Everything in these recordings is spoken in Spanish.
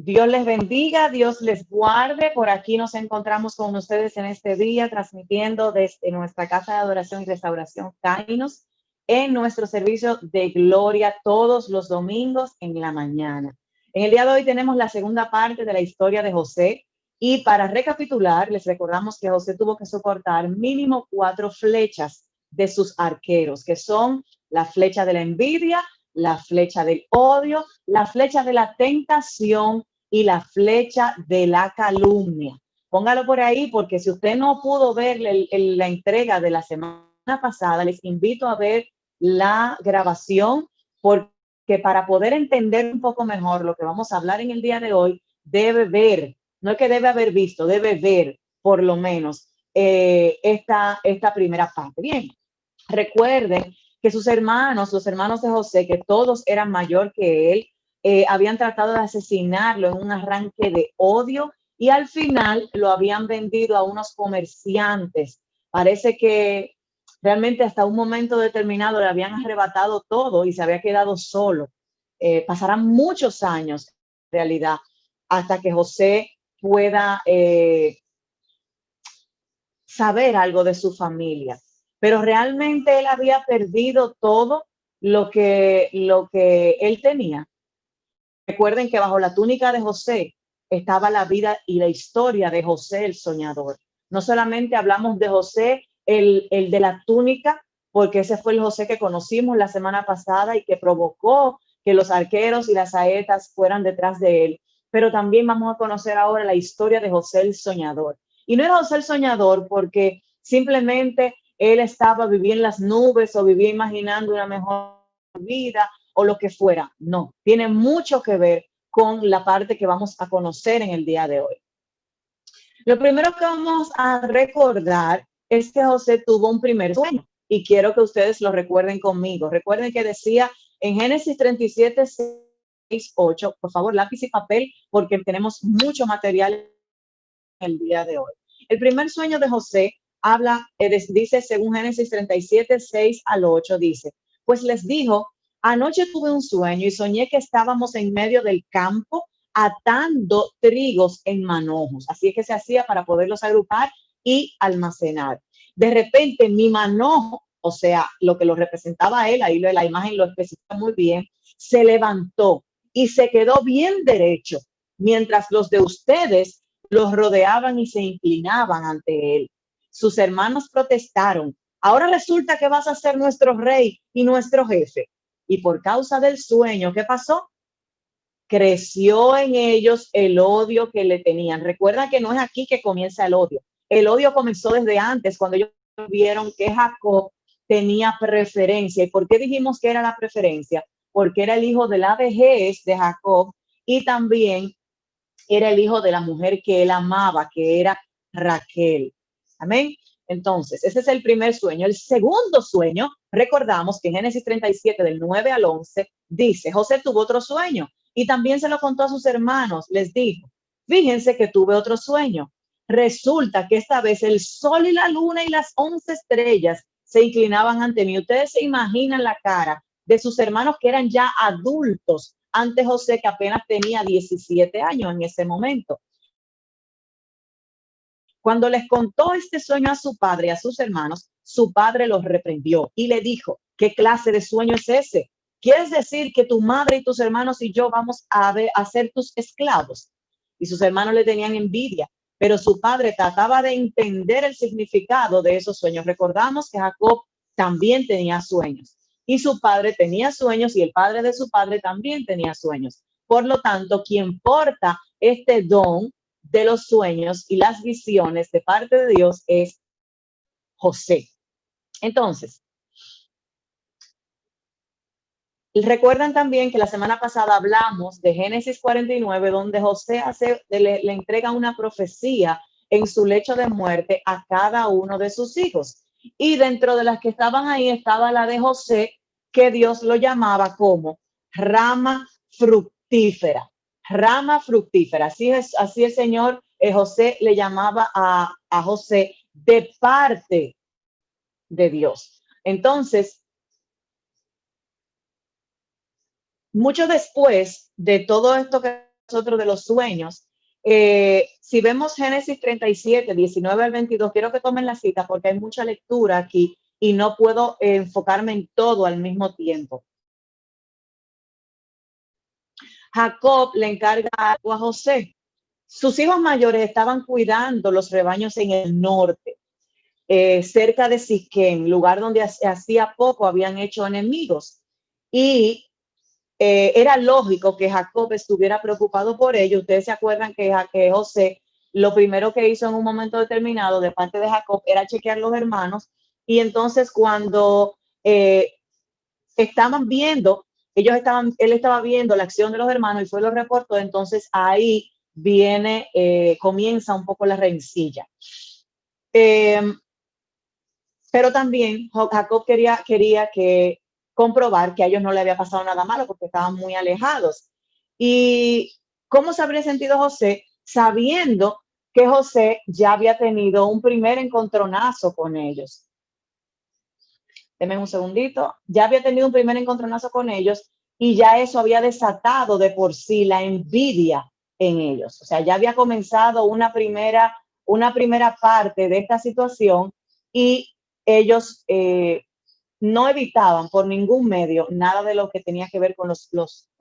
Dios les bendiga, Dios les guarde. Por aquí nos encontramos con ustedes en este día, transmitiendo desde nuestra casa de adoración y restauración Kainos, en nuestro servicio de gloria todos los domingos en la mañana. En el día de hoy tenemos la segunda parte de la historia de José. Y para recapitular, les recordamos que José tuvo que soportar mínimo 4 flechas de sus arqueros, que son la flecha de la envidia, la flecha del odio, la flecha de la tentación y la flecha de la calumnia. Póngalo por ahí, porque si usted no pudo ver la entrega de la semana pasada, les invito a ver la grabación, porque para poder entender un poco mejor lo que vamos a hablar en el día de hoy, debe ver, no es que debe haber visto, debe ver por lo menos esta primera parte. Bien, recuerden que sus hermanos, los hermanos de José, que todos eran mayor que él, habían tratado de asesinarlo en un arranque de odio y al final lo habían vendido a unos comerciantes. Parece que realmente hasta un momento determinado le habían arrebatado todo y se había quedado solo. Pasarán muchos años, en realidad, hasta que José pueda saber algo de su familia, pero realmente él había perdido todo lo que él tenía. Recuerden que bajo la túnica de José estaba la vida y la historia de José el soñador. No solamente hablamos de José, el de la túnica, porque ese fue el José que conocimos la semana pasada y que provocó que los arqueros y las saetas fueran detrás de él, pero también vamos a conocer ahora la historia de José el soñador. Y no era José el soñador porque simplemente él estaba viviendo en las nubes o vivía imaginando una mejor vida o lo que fuera. No, tiene mucho que ver con la parte que vamos a conocer en el día de hoy. Lo primero que vamos a recordar es que José tuvo un primer sueño y quiero que ustedes lo recuerden conmigo. Recuerden que decía en Génesis 37, 6, 8, por favor, lápiz y papel, porque tenemos mucho material en el día de hoy. El primer sueño de José habla, dice según Génesis 37, 6 al 8, dice, pues les dijo, anoche tuve un sueño y soñé que estábamos en medio del campo atando trigos en manojos. Así es que se hacía para poderlos agrupar y almacenar. De repente mi manojo, o sea, lo que lo representaba a él, ahí la imagen lo especifica muy bien, se levantó y se quedó bien derecho, mientras los de ustedes los rodeaban y se inclinaban ante él. Sus hermanos protestaron. Ahora resulta que vas a ser nuestro rey y nuestro jefe. Y por causa del sueño, ¿qué pasó? Creció en ellos el odio que le tenían. Recuerda que no es aquí que comienza el odio. El odio comenzó desde antes, cuando ellos vieron que Jacob tenía preferencia. ¿Y por qué dijimos que era la preferencia? Porque era el hijo de la vejez de Jacob y también era el hijo de la mujer que él amaba, que era Raquel. Amén. Entonces, ese es el primer sueño. El segundo sueño, recordamos que en Génesis 37, del 9 al 11, dice, José tuvo otro sueño y también se lo contó a sus hermanos. Les dijo, fíjense que tuve otro sueño. Resulta que esta vez el sol y la luna y las 11 estrellas se inclinaban ante mí. Ustedes se imaginan la cara de sus hermanos que eran ya adultos ante José, que apenas tenía 17 años en ese momento. Cuando les contó este sueño a su padre y a sus hermanos, su padre los reprendió y le dijo, ¿qué clase de sueño es ese? ¿Quieres decir que tu madre y tus hermanos y yo vamos a ser tus esclavos? Y sus hermanos le tenían envidia, pero su padre trataba de entender el significado de esos sueños. Recordamos que Jacob también tenía sueños y su padre tenía sueños y el padre de su padre también tenía sueños. Por lo tanto, quien porta este don de los sueños y las visiones de parte de Dios es José. Entonces, recuerdan también que la semana pasada hablamos de Génesis 49, donde José le entrega una profecía en su lecho de muerte a cada uno de sus hijos. Y dentro de las que estaban ahí estaba la de José, que Dios lo llamaba como rama fructífera. Rama fructífera. Así el Señor José le llamaba a José de parte de Dios. Entonces, mucho después de todo esto que nosotros de los sueños. Si vemos Génesis 37, 19 al 22, quiero que tomen la cita porque hay mucha lectura aquí y no puedo enfocarme en todo al mismo tiempo. Jacob le encarga algo a José. Sus hijos mayores estaban cuidando los rebaños en el norte, cerca de Siquem, lugar donde hacía poco habían hecho enemigos. Y era lógico que Jacob estuviera preocupado por ello. Ustedes se acuerdan que José lo primero que hizo en un momento determinado de parte de Jacob era chequear los hermanos, y entonces cuando estaban viendo, él estaba viendo la acción de los hermanos y fue lo reportó, entonces ahí viene, comienza un poco la rencilla. Pero también Jacob quería que comprobar que a ellos no le había pasado nada malo porque estaban muy alejados. ¿Y cómo se habría sentido José sabiendo que José ya había tenido un primer encontronazo con ellos? Denme un segundito. Ya había tenido un primer encontronazo con ellos y ya eso había desatado de por sí la envidia en ellos. O sea, ya había comenzado una primera parte de esta situación y ellos no evitaban por ningún medio nada de lo que tenía que ver con las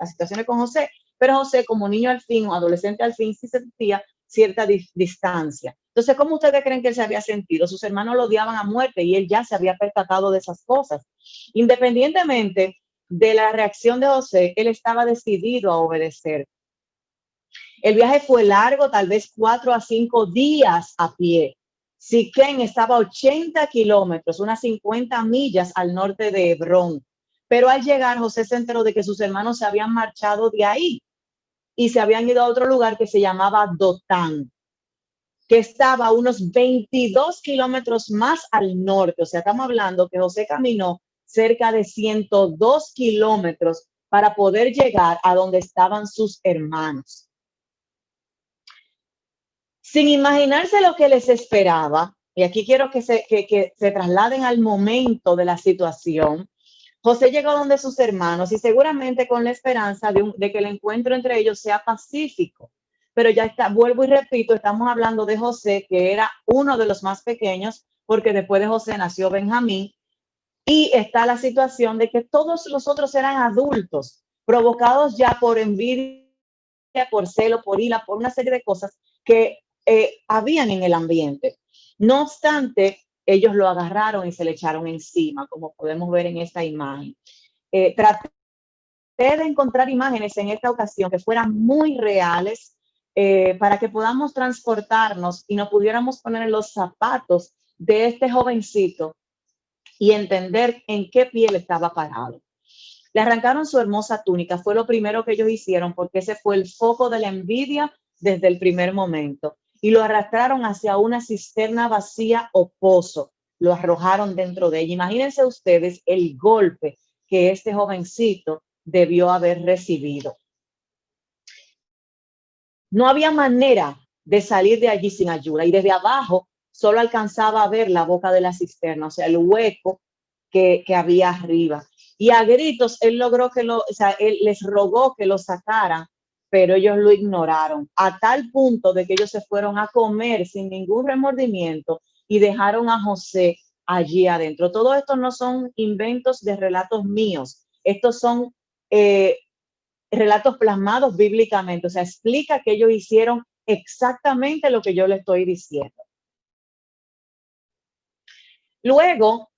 situaciones con José, pero José como niño al fin o adolescente al fin sí sentía cierta distancia. Entonces, ¿cómo ustedes creen que él se había sentido? Sus hermanos lo odiaban a muerte y él ya se había percatado de esas cosas. Independientemente de la reacción de José, él estaba decidido a obedecer. El viaje fue largo, tal vez 4 a 5 días a pie. Siquén estaba a 80 kilómetros, unas 50 millas al norte de Hebrón. Pero al llegar, José se enteró de que sus hermanos se habían marchado de ahí y se habían ido a otro lugar que se llamaba Dotán, que estaba a unos 22 kilómetros más al norte. O sea, estamos hablando que José caminó cerca de 102 kilómetros para poder llegar a donde estaban sus hermanos. Sin imaginarse lo que les esperaba, y aquí quiero que se trasladen al momento de la situación. José llegó donde sus hermanos y seguramente con la esperanza de que el encuentro entre ellos sea pacífico. Pero ya está, vuelvo y repito, estamos hablando de José, que era uno de los más pequeños, porque después de José nació Benjamín, y está la situación de que todos los otros eran adultos, provocados ya por envidia, por celo, por ira, por una serie de cosas que habían en el ambiente. No obstante, ellos lo agarraron y se le echaron encima, como podemos ver en esta imagen. Traté de encontrar imágenes en esta ocasión que fueran muy reales, para que podamos transportarnos y nos pudiéramos poner en los zapatos de este jovencito y entender en qué piel estaba parado. Le arrancaron su hermosa túnica, fue lo primero que ellos hicieron porque ese fue el foco de la envidia desde el primer momento. Y lo arrastraron hacia una cisterna vacía o pozo, lo arrojaron dentro de ella. Imagínense ustedes el golpe que este jovencito debió haber recibido. No había manera de salir de allí sin ayuda y desde abajo solo alcanzaba a ver la boca de la cisterna, o sea, el hueco que había arriba. Y a gritos él logró él les rogó que lo sacaran, pero ellos lo ignoraron, a tal punto de que ellos se fueron a comer sin ningún remordimiento y dejaron a José allí adentro. Todo esto no son inventos de relatos míos, estos son relatos plasmados bíblicamente, o sea, explica que ellos hicieron exactamente lo que yo le estoy diciendo. Luego,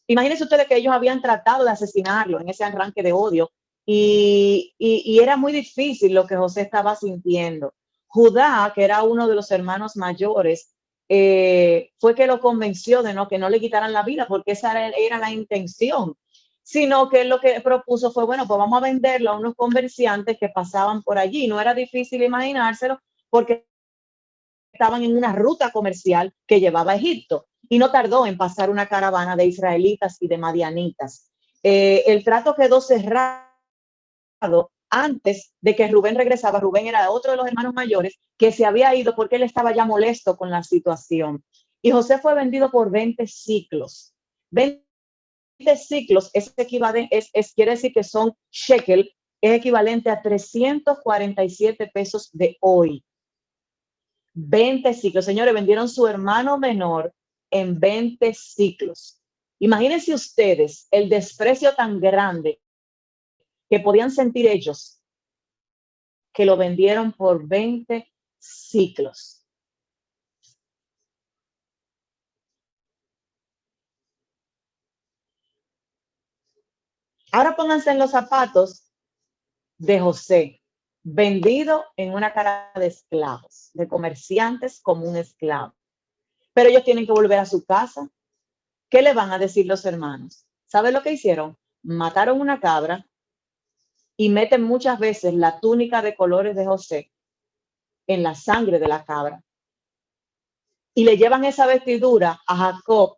imagínense ustedes que ellos habían tratado de asesinarlo en ese arranque de odio y era muy difícil lo que José estaba sintiendo. Judá, que era uno de los hermanos mayores, fue que lo convenció de que no le quitaran la vida, porque esa era la intención, sino que lo que propuso fue, bueno, pues vamos a venderlo a unos comerciantes que pasaban por allí. No era difícil imaginárselo porque estaban en una ruta comercial que llevaba a Egipto y no tardó en pasar una caravana de israelitas y de madianitas. El trato quedó cerrado antes de que Rubén regresaba. Rubén era otro de los hermanos mayores que se había ido porque él estaba ya molesto con la situación. Y José fue vendido por 20 ciclos. 20 ciclos es equivalente, quiere decir que son shekel, es equivalente a 347 pesos de hoy. 20 ciclos. Señores, vendieron su hermano menor en 20 ciclos. Imagínense ustedes el desprecio tan grande que podían sentir ellos, que lo vendieron por 20 ciclos. Ahora pónganse en los zapatos de José, vendido en una cara de esclavos, de comerciantes como un esclavo. Pero ellos tienen que volver a su casa. ¿Qué le van a decir los hermanos? ¿Saben lo que hicieron? Mataron una cabra y meten muchas veces la túnica de colores de José en la sangre de la cabra. Y le llevan esa vestidura a Jacob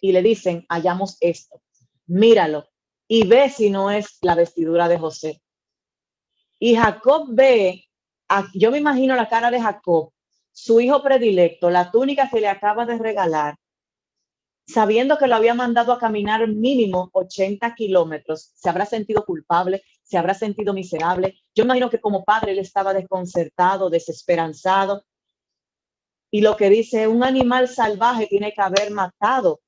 y le dicen, hallamos esto, míralo y ve si no es la vestidura de José. Y Jacob ve, yo me imagino la cara de Jacob, su hijo predilecto, la túnica que le acaba de regalar, sabiendo que lo había mandado a caminar mínimo 80 kilómetros, se habrá sentido culpable, se habrá sentido miserable. Yo imagino que como padre él estaba desconcertado, desesperanzado. Y lo que dice, un animal salvaje tiene que haber matado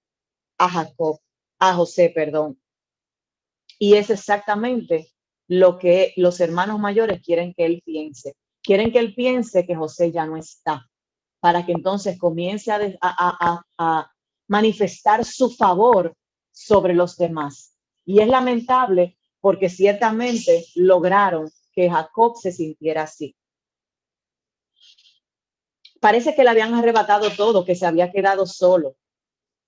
a José, perdón. Y es exactamente lo que los hermanos mayores quieren que él piense. Quieren que él piense que José ya no está, para que entonces comience a manifestar su favor sobre los demás. Y es lamentable porque ciertamente lograron que Jacob se sintiera así. Parece que le habían arrebatado todo, que se había quedado solo.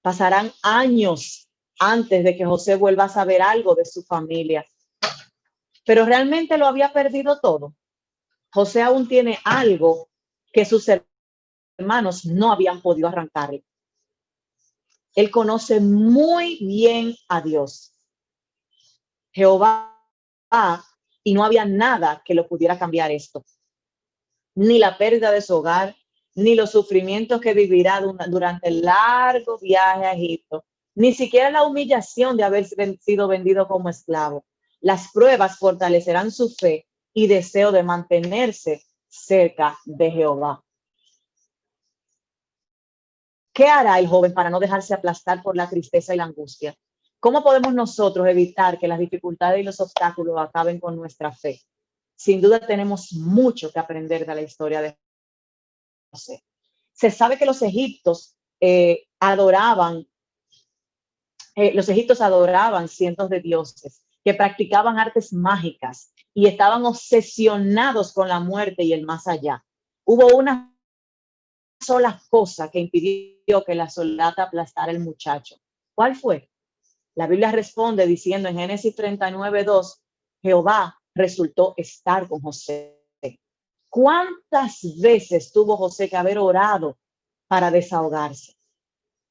Pasarán años antes de que José vuelva a saber algo de su familia. Pero realmente lo había perdido todo. José aún tiene algo que sus hermanos no habían podido arrancarle. Él conoce muy bien a Dios, Jehová, y no había nada que lo pudiera cambiar esto. Ni la pérdida de su hogar, ni los sufrimientos que vivirá durante el largo viaje a Egipto, ni siquiera la humillación de haber sido vendido como esclavo. Las pruebas fortalecerán su fe y deseo de mantenerse cerca de Jehová. ¿Qué hará el joven para no dejarse aplastar por la tristeza y la angustia? ¿Cómo podemos nosotros evitar que las dificultades y los obstáculos acaben con nuestra fe? Sin duda tenemos mucho que aprender de la historia de José. Se sabe que los egipcios adoraban cientos de dioses que practicaban artes mágicas y estaban obsesionados con la muerte y el más allá. Hubo una sola cosa que impidió que la soldata aplastara al muchacho. ¿Cuál fue? La Biblia responde diciendo en Génesis 39:2, Jehová resultó estar con José. ¿Cuántas veces tuvo José que haber orado para desahogarse?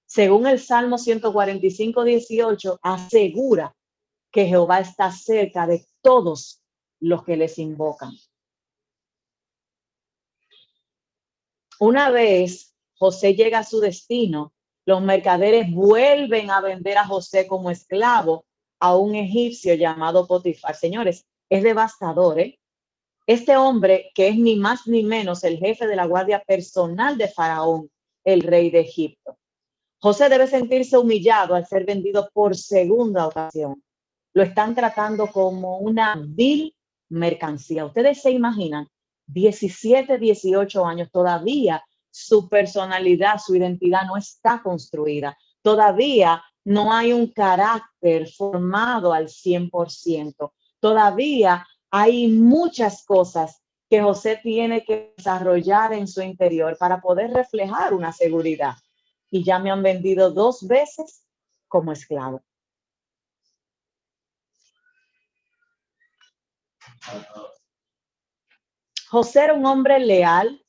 Según el Salmo 145:18, asegura que Jehová está cerca de todos los que les invocan. Una vez José llega a su destino, los mercaderes vuelven a vender a José como esclavo a un egipcio llamado Potifar. Señores, es devastador, ¿eh? Este hombre, que es ni más ni menos el jefe de la guardia personal de Faraón, el rey de Egipto. José debe sentirse humillado al ser vendido por segunda ocasión. Lo están tratando como una vil mercancía. Ustedes se imaginan, 17, 18 años, todavía su personalidad, su identidad no está construida. Todavía no hay un carácter formado al 100%. Todavía hay muchas cosas que José tiene que desarrollar en su interior para poder reflejar una seguridad. Y ya me han vendido 2 veces como esclavo. José era un hombre leal,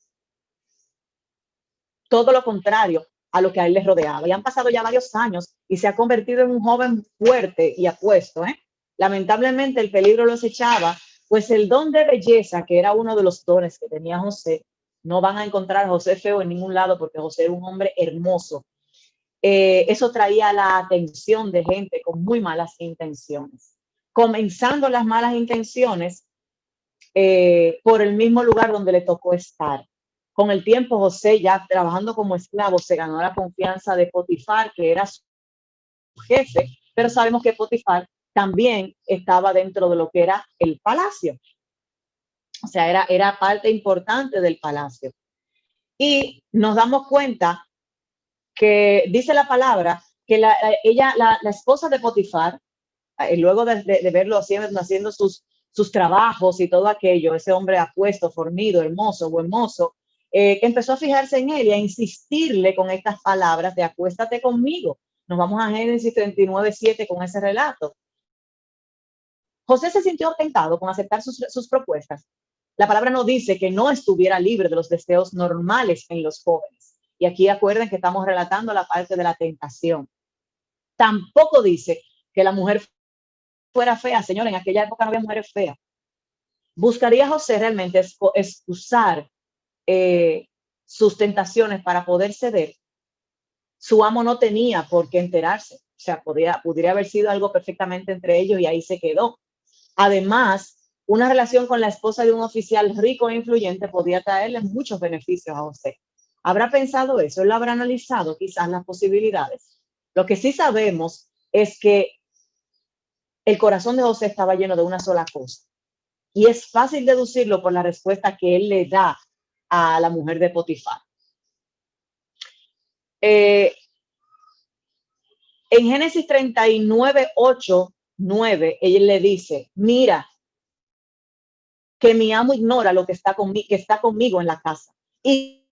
todo lo contrario a lo que a él le rodeaba. Y han pasado ya varios años y se ha convertido en un joven fuerte y apuesto. Lamentablemente el peligro los echaba, pues el don de belleza, que era uno de los dones que tenía José, no van a encontrar a José feo en ningún lado porque José era un hombre hermoso. Eso traía la atención de gente con muy malas intenciones. comenzando las malas intenciones por el mismo lugar donde le tocó estar. Con el tiempo, José, ya trabajando como esclavo, se ganó la confianza de Potifar, que era su jefe, pero sabemos que Potifar también estaba dentro de lo que era el palacio. O sea, era parte importante del palacio. Y nos damos cuenta que dice la palabra que la esposa de Potifar, luego de verlo haciendo sus trabajos y todo aquello, ese hombre apuesto, fornido, hermoso, buen mozo, que empezó a fijarse en él y a insistirle con estas palabras de acuéstate conmigo. Nos vamos a Génesis 39:7 con ese relato. José se sintió tentado con aceptar sus propuestas. La palabra no dice que no estuviera libre de los deseos normales en los jóvenes. Y aquí acuerden que estamos relatando la parte de la tentación. Tampoco dice que la mujer fuera fea, señor, en aquella época no había mujeres feas. Buscaría José realmente excusar sus tentaciones para poder ceder. Su amo no tenía por qué enterarse. O sea, pudiera haber sido algo perfectamente entre ellos y ahí se quedó. Además, una relación con la esposa de un oficial rico e influyente podía traerle muchos beneficios a José. ¿Habrá pensado eso? ¿Él habrá analizado quizás las posibilidades? Lo que sí sabemos es que el corazón de José estaba lleno de una sola cosa. Y es fácil deducirlo por la respuesta que él le da a la mujer de Potifar. En Génesis 39:8-9, ella le dice, mira, que mi amo ignora lo que está conmigo en la casa. Y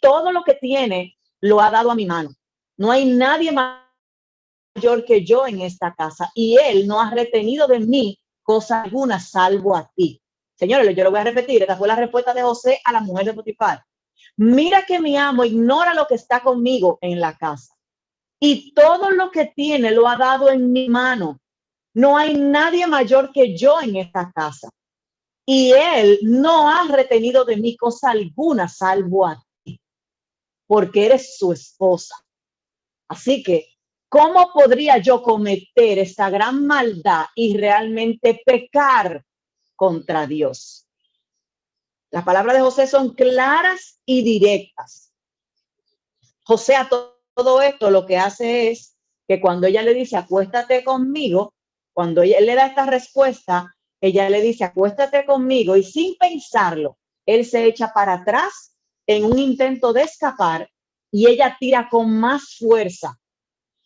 todo lo que tiene lo ha dado a mi mano. No hay nadie mayor que yo en esta casa y él no ha retenido de mí cosa alguna salvo a ti. Señores, yo lo voy a repetir. Esta fue la respuesta de José a la mujer de Potifar. Mira que mi amo ignora lo que está conmigo en la casa y todo lo que tiene lo ha dado en mi mano. No hay nadie mayor que yo en esta casa. Y él no ha retenido de mí cosa alguna salvo a ti, porque eres su esposa. Así que, ¿cómo podría yo cometer esta gran maldad y realmente pecar contra Dios? Las palabras de José son claras y directas. José a todo esto lo que hace es que cuando ella le dice, acuéstate conmigo, cuando él le da esta respuesta, ella le dice, acuéstate conmigo, y sin pensarlo, él se echa para atrás en un intento de escapar y ella tira con más fuerza.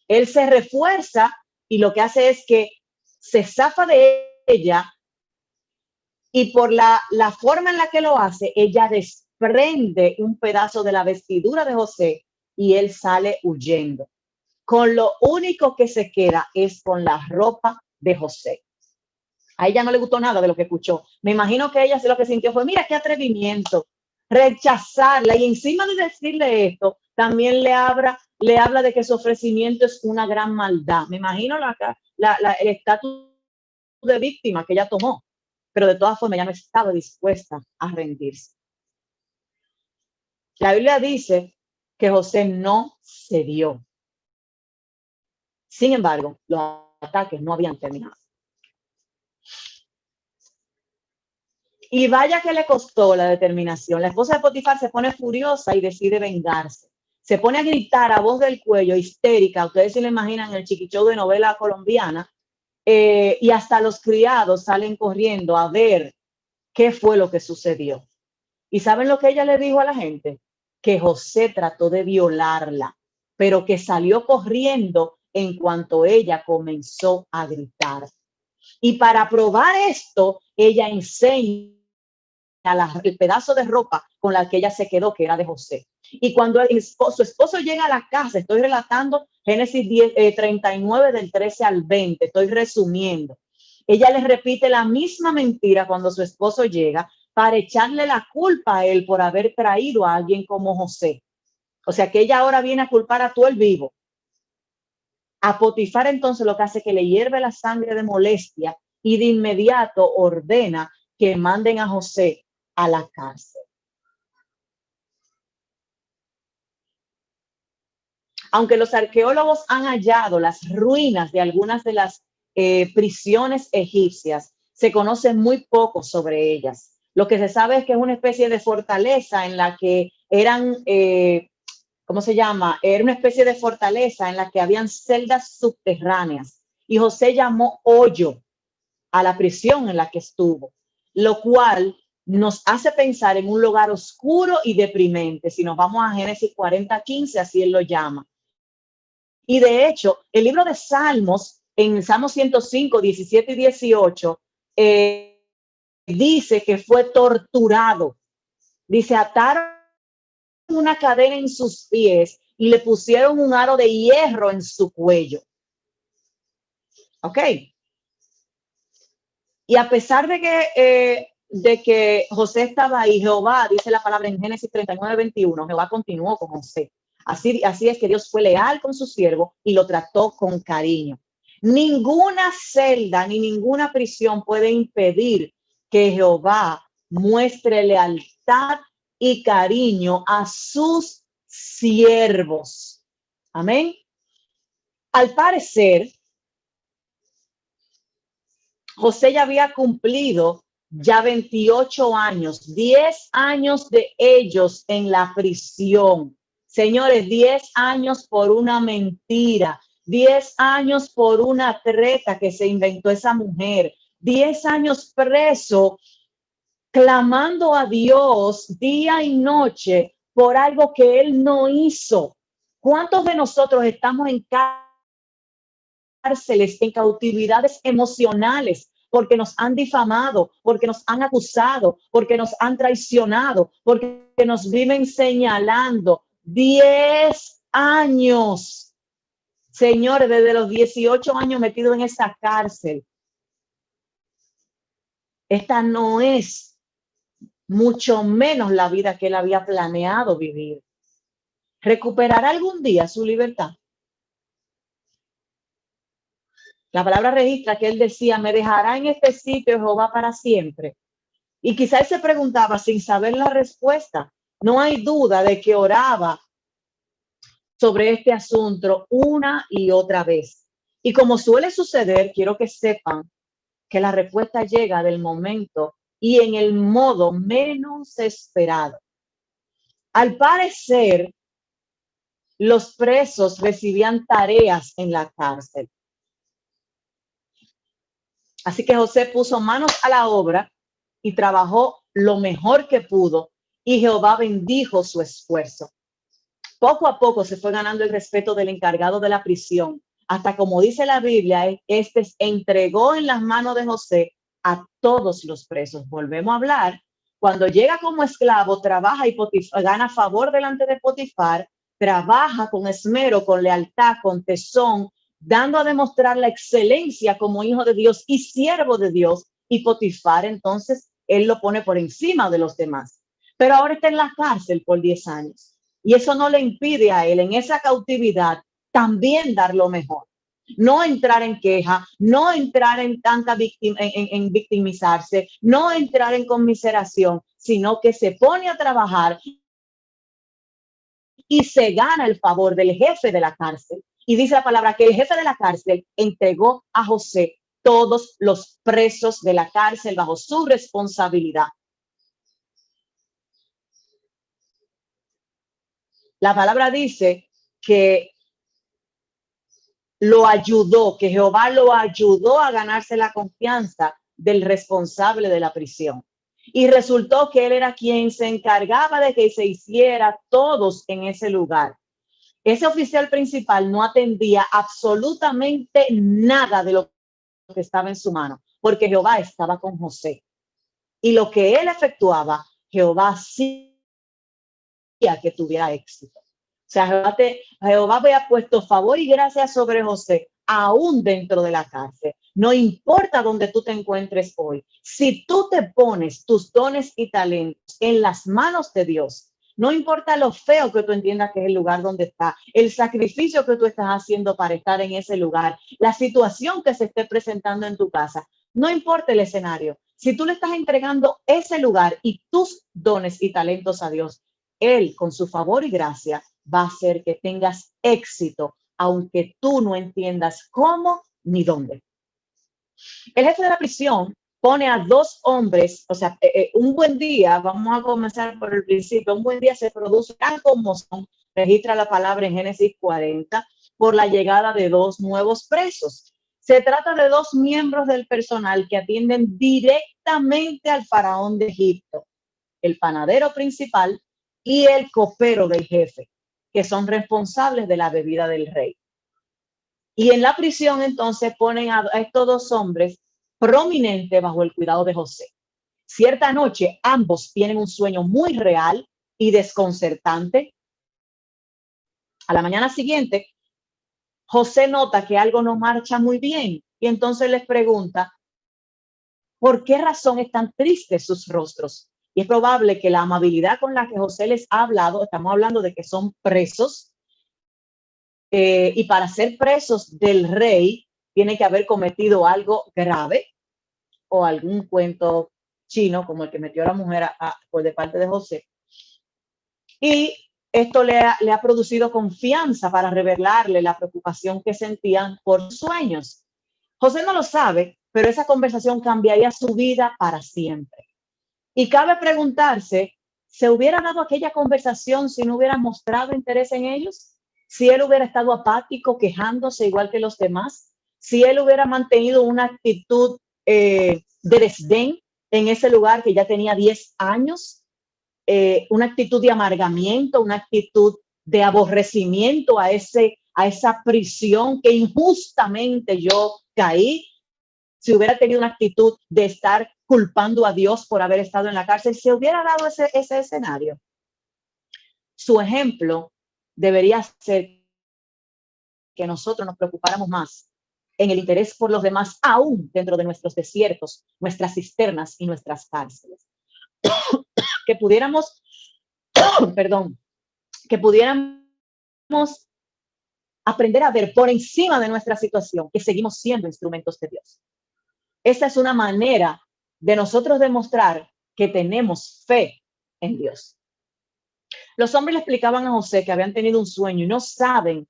Él se refuerza y lo que hace es que se zafa de ella y por la forma en la que lo hace, ella desprende un pedazo de la vestidura de José y él sale huyendo. Con lo único que se queda es con la ropa de José. A ella no le gustó nada de lo que escuchó. Me imagino que ella lo que sintió fue, mira qué atrevimiento, rechazarla. Y encima de decirle esto, también le habla de que su ofrecimiento es una gran maldad. Me imagino el estatus de víctima que ella tomó, pero de todas formas ella no estaba dispuesta a rendirse. La Biblia dice que José no cedió. Sin embargo, los ataques no habían terminado. Y vaya que le costó la determinación. La esposa de Potifar se pone furiosa y decide vengarse. Se pone a gritar a voz del cuello, histérica. Ustedes se lo imaginan en el chiquichou de novela colombiana. Y hasta los criados salen corriendo a ver qué fue lo que sucedió. ¿Y saben lo que ella le dijo a la gente? Que José trató de violarla, pero que salió corriendo en cuanto ella comenzó a gritar. Y para probar esto, ella enseña el pedazo de ropa con la que ella se quedó, que era de José. Y cuando su esposo llega a la casa, estoy relatando Génesis 39 del 13 al 20, estoy resumiendo. Ella le repite la misma mentira cuando su esposo llega para echarle la culpa a él por haber traído a alguien como José. O sea que ella ahora viene a culpar a todo el vivo. A Potifar entonces lo que hace es que le hierve la sangre de molestia y de inmediato ordena que manden a José a la cárcel. Aunque los arqueólogos han hallado las ruinas de algunas de las prisiones egipcias. Se conoce muy poco sobre ellas. Lo que se sabe es que es una especie de fortaleza en la que eran, ¿cómo se llama? Era una especie de fortaleza en la que habían celdas subterráneas. Y José llamó hoyo a la prisión en la que estuvo, lo cual nos hace pensar en un lugar oscuro y deprimente. Si nos vamos a Génesis 40:15, así él lo llama. Y de hecho, el libro de Salmos, en Salmos 105, 17 y 18, dice que fue torturado. Dice, ataron una cadena en sus pies y le pusieron un aro de hierro en su cuello. ¿Ok? Y a pesar de que José estaba ahí, Jehová, dice la palabra en Génesis 39:21, Jehová continuó con José. Así es que Dios fue leal con su siervo y lo trató con cariño. Ninguna celda ni ninguna prisión puede impedir que Jehová muestre lealtad y cariño a sus siervos. Amén. Al parecer, José ya había cumplido ya 28 años, 10 años de ellos en la prisión. Señores, 10 años por una mentira, 10 años por una treta que se inventó esa mujer, 10 años preso, clamando a Dios día y noche por algo que él no hizo. ¿Cuántos de nosotros estamos en cárceles, en cautividades emocionales, porque nos han difamado, porque nos han acusado, porque nos han traicionado, porque nos viven señalando? 10 años, señores, desde los 18 años metido en esa cárcel. Esta no es mucho menos la vida que él había planeado vivir. ¿Recuperará algún día su libertad? La palabra registra que él decía, me dejará en este sitio Jehová para siempre. Y quizá él se preguntaba sin saber la respuesta. No hay duda de que oraba sobre este asunto una y otra vez. Y como suele suceder, quiero que sepan que la respuesta llega del momento y en el modo menos esperado. Al parecer, los presos recibían tareas en la cárcel. Así que José puso manos a la obra y trabajó lo mejor que pudo, y Jehová bendijo su esfuerzo. Poco a poco se fue ganando el respeto del encargado de la prisión, hasta, como dice la Biblia, este entregó en las manos de José a todos los presos. Volvemos a hablar, cuando llega como esclavo, trabaja y gana favor delante de Potifar, trabaja con esmero, con lealtad, con tesón, dando a demostrar la excelencia como hijo de Dios y siervo de Dios. Y Potifar, entonces, él lo pone por encima de los demás. Pero ahora está en la cárcel por 10 años. Y eso no le impide a él en esa cautividad también dar lo mejor. No entrar en queja, no entrar en tanta en victimizarse, no entrar en conmiseración, sino que se pone a trabajar y se gana el favor del jefe de la cárcel. Y dice la palabra que el jefe de la cárcel entregó a José todos los presos de la cárcel bajo su responsabilidad. La palabra dice que lo ayudó, que Jehová lo ayudó a ganarse la confianza del responsable de la prisión. Y resultó que él era quien se encargaba de que se hiciera todos en ese lugar. Ese oficial principal no atendía absolutamente nada de lo que estaba en su mano, porque Jehová estaba con José. Y lo que él efectuaba, Jehová hacía que tuviera éxito. O sea, Jehová había puesto favor y gracia sobre José, aún dentro de la cárcel. No importa dónde tú te encuentres hoy. Si tú te pones tus dones y talentos en las manos de Dios, no importa lo feo que tú entiendas que es el lugar donde está, el sacrificio que tú estás haciendo para estar en ese lugar, la situación que se esté presentando en tu casa, no importa el escenario. Si tú le estás entregando ese lugar y tus dones y talentos a Dios, Él, con su favor y gracia, va a hacer que tengas éxito, aunque tú no entiendas cómo ni dónde. El jefe de la prisión pone a dos hombres, o sea, un buen día, vamos a comenzar por el principio, un buen día se produce gran conmoción, registra la palabra en Génesis 40, por la llegada de dos nuevos presos. Se trata de dos miembros del personal que atienden directamente al faraón de Egipto, el panadero principal y el copero del jefe, que son responsables de la bebida del rey. Y en la prisión entonces ponen a estos dos hombres prominentes bajo el cuidado de José. Cierta noche ambos tienen un sueño muy real y desconcertante. A la mañana siguiente, José nota que algo no marcha muy bien y entonces les pregunta por qué razón están tristes sus rostros. Y es probable que la amabilidad con la que José les ha hablado, estamos hablando de que son presos, y para ser presos del rey tiene que haber cometido algo grave o algún cuento chino como el que metió a la mujer por de parte de José. Y esto le ha producido confianza para revelarle la preocupación que sentían por sueños. José no lo sabe, pero esa conversación cambiaría su vida para siempre. Y cabe preguntarse, ¿se hubiera dado aquella conversación si no hubiera mostrado interés en ellos? Si él hubiera estado apático, quejándose igual que los demás, si él hubiera mantenido una actitud de desdén en ese lugar que ya tenía 10 años, una actitud de amargamiento, una actitud de aborrecimiento a esa prisión que injustamente yo caí, si hubiera tenido una actitud de estar culpando a Dios por haber estado en la cárcel, se hubiera dado ese escenario. Su ejemplo debería ser que nosotros nos preocupáramos más en el interés por los demás, aún dentro de nuestros desiertos, nuestras cisternas y nuestras cárceles. Que pudiéramos, perdón, que pudiéramos aprender a ver por encima de nuestra situación que seguimos siendo instrumentos de Dios. Esta es una manera de nosotros demostrar que tenemos fe en Dios. Los hombres le explicaban a José que habían tenido un sueño y no saben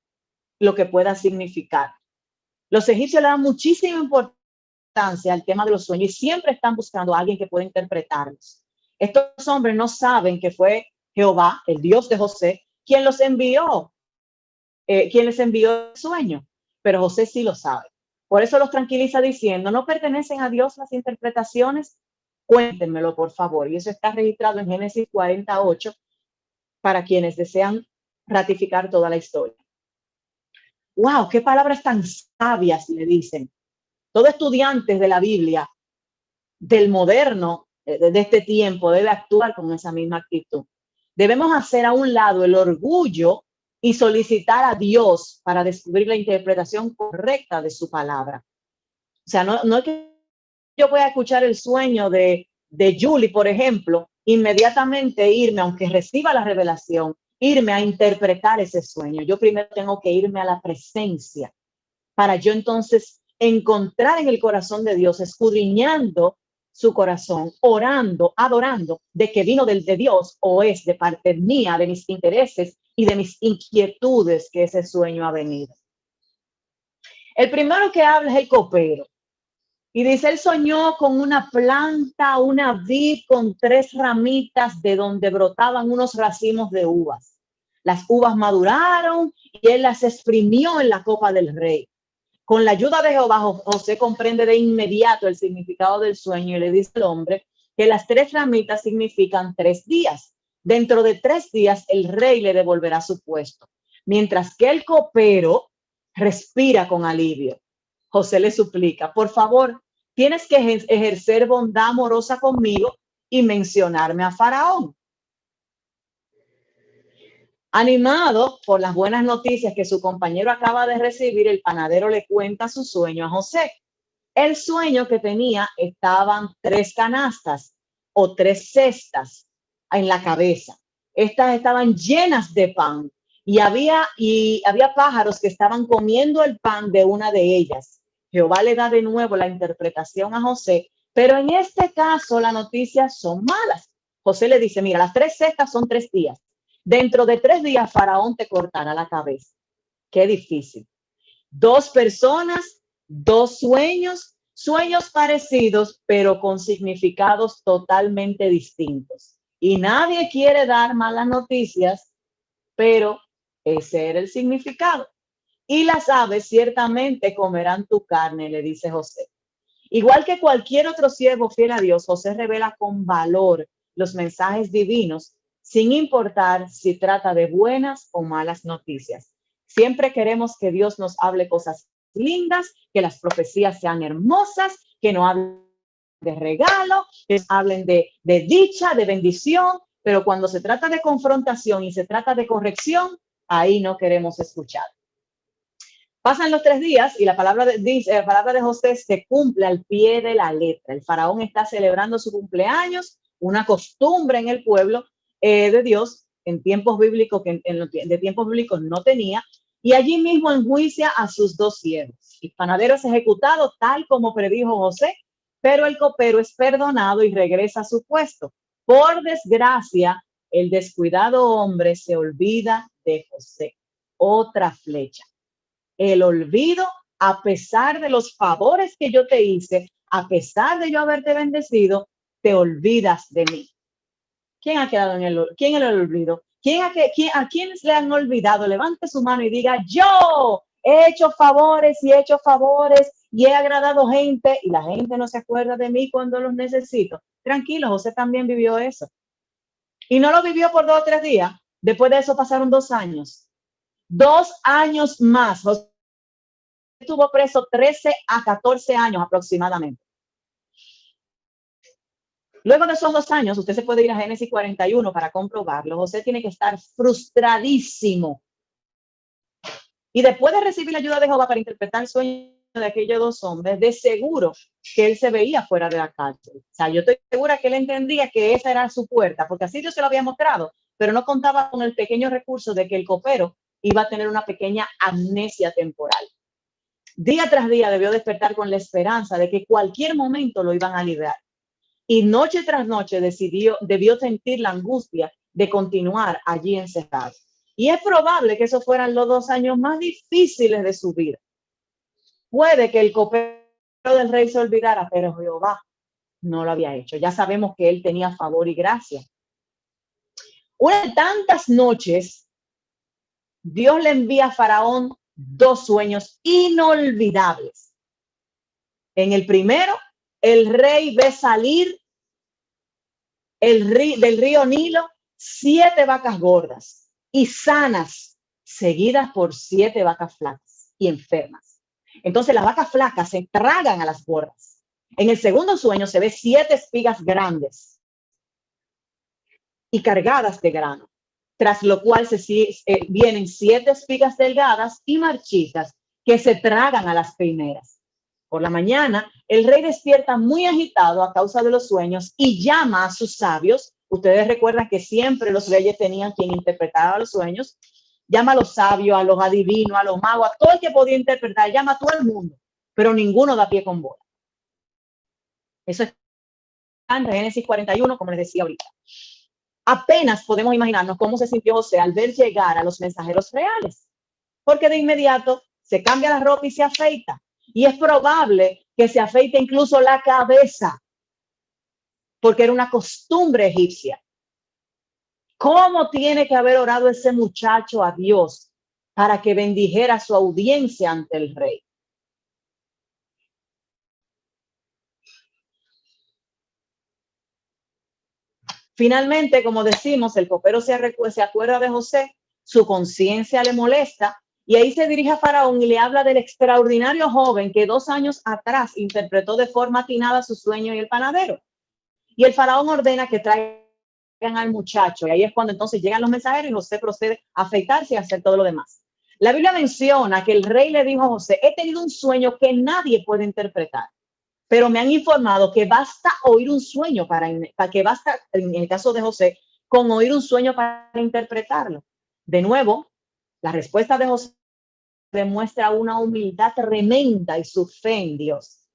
lo que pueda significar. Los egipcios le dan muchísima importancia al tema de los sueños y siempre están buscando a alguien que pueda interpretarlos. Estos hombres no saben que fue Jehová, el Dios de José, quien los envió, quien les envió el sueño, pero José sí lo sabe. Por eso los tranquiliza diciendo, ¿no pertenecen a Dios las interpretaciones? Cuéntenmelo, por favor. Y eso está registrado en Génesis 48 para quienes desean ratificar toda la historia. ¡Wow! ¡Qué palabras tan sabias! Le dicen. Todo estudiante de la Biblia, del moderno, de este tiempo, debe actuar con esa misma actitud. Debemos hacer a un lado el orgullo y solicitar a Dios para descubrir la interpretación correcta de su palabra. O sea, no es que yo voy a escuchar el sueño de Julie, por ejemplo, inmediatamente irme, aunque reciba la revelación, irme a interpretar ese sueño. Yo primero tengo que irme a la presencia para yo entonces encontrar en el corazón de Dios, escudriñando su corazón, orando, adorando, de que vino de Dios o es de parte mía, de mis intereses y de mis inquietudes que ese sueño ha venido. El primero que habla es el copero. Y dice, él soñó con una planta, una vid con 3 ramitas de donde brotaban unos racimos de uvas. Las uvas maduraron y él las exprimió en la copa del rey. Con la ayuda de Jehová, José comprende de inmediato el significado del sueño y le dice al hombre que las 3 ramitas significan 3 días. Dentro de 3 días el rey le devolverá su puesto, mientras que el copero respira con alivio. José le suplica, por favor, tienes que ejercer bondad amorosa conmigo y mencionarme a Faraón. Animado por las buenas noticias que su compañero acaba de recibir, el panadero le cuenta su sueño a José. El sueño que tenía estaban 3 canastas o 3 cestas en la cabeza. Estas estaban llenas de pan y había pájaros que estaban comiendo el pan de una de ellas. Jehová le da de nuevo la interpretación a José, pero en este caso las noticias son malas. José le dice, mira, las 3 cestas son 3 días. Dentro de 3 días Faraón te cortará la cabeza. Qué difícil. 2 personas, 2 sueños, Sueños parecidos, pero con significados totalmente distintos. Y nadie quiere dar malas noticias, pero ese era el significado. Y las aves ciertamente comerán tu carne, le dice José. Igual que cualquier otro siervo fiel a Dios, José revela con valor los mensajes divinos, sin importar si trata de buenas o malas noticias. Siempre queremos que Dios nos hable cosas lindas, que las profecías sean hermosas, que no hablen de regalo, que hablen de dicha, de bendición, pero cuando se trata de confrontación y se trata de corrección, ahí no queremos escuchar. Pasan los 3 días y la palabra de José se cumple al pie de la letra. El faraón está celebrando su cumpleaños, una costumbre en el pueblo de Dios en tiempos bíblicos que de tiempos bíblicos no tenía, y allí mismo enjuicia a sus 2 siervos. El panadero es ejecutado tal como predijo José, pero el copero es perdonado y regresa a su puesto. Por desgracia, el descuidado hombre se olvida de José. Otra flecha. El olvido, a pesar de los favores que yo te hice, a pesar de yo haberte bendecido, te olvidas de mí. ¿Quién ha quedado en el olvido? ¿A quiénes le han olvidado? Levante su mano y diga, yo he hecho favores y he agradado gente y la gente no se acuerda de mí cuando los necesito. Tranquilo, José también vivió eso. Y no lo vivió por 2 o 3 días. Después de eso pasaron 2 años. 2 años más. José estuvo preso 13 a 14 años aproximadamente. Luego de esos 2 años, usted se puede ir a Génesis 41 para comprobarlo. José tiene que estar frustradísimo. Y después de recibir la ayuda de Jehová para interpretar el sueño de aquellos 2 hombres, de seguro que él se veía fuera de la cárcel. O sea, yo estoy segura que él entendía que esa era su puerta, porque así Dios se lo había mostrado, pero no contaba con el pequeño recurso de que el copero iba a tener una pequeña amnesia temporal. Día tras día debió despertar con la esperanza de que cualquier momento lo iban a liberar. Y noche tras noche debió sentir la angustia de continuar allí encerrado. Y es probable que esos fueran los 2 años más difíciles de su vida. Puede que el copero del rey se olvidara, pero Jehová no lo había hecho. Ya sabemos que él tenía favor y gracia. Una de tantas noches, Dios le envía a Faraón 2 sueños inolvidables. En el primero, el rey ve salir del río Nilo 7 vacas gordas y sanas, seguidas por 7 vacas flacas y enfermas. Entonces las vacas flacas se tragan a las gordas. En el segundo sueño se ve 7 espigas grandes y cargadas de grano, tras lo cual vienen 7 espigas delgadas y marchitas que se tragan a las primeras. Por la mañana, el rey despierta muy agitado a causa de los sueños y llama a sus sabios. Ustedes recuerdan que siempre los reyes tenían quien interpretaba los sueños. Llama a los sabios, a los adivinos, a los magos, a todo el que podía interpretar. Llama a todo el mundo, pero ninguno da pie con bola. Eso es en Génesis 41, como les decía ahorita. Apenas podemos imaginarnos cómo se sintió José al ver llegar a los mensajeros reales, porque de inmediato se cambia la ropa y se afeita. Y es probable que se afeite incluso la cabeza, porque era una costumbre egipcia. ¿Cómo tiene que haber orado ese muchacho a Dios para que bendijera su audiencia ante el rey? Finalmente, como decimos, el copero se acuerda de José, su conciencia le molesta, y ahí se dirige a Faraón y le habla del extraordinario joven que 2 años atrás interpretó de forma atinada su sueño y el panadero. Y el faraón ordena que traigan al muchacho. Y ahí es cuando entonces llegan los mensajeros y José procede a afeitarse y a hacer todo lo demás. La Biblia menciona que el rey le dijo a José, he tenido un sueño que nadie puede interpretar, pero me han informado que basta oír un sueño para que basta, en el caso de José, con oír un sueño para interpretarlo. De nuevo, la respuesta de José demuestra una humildad tremenda y su fe en Dios.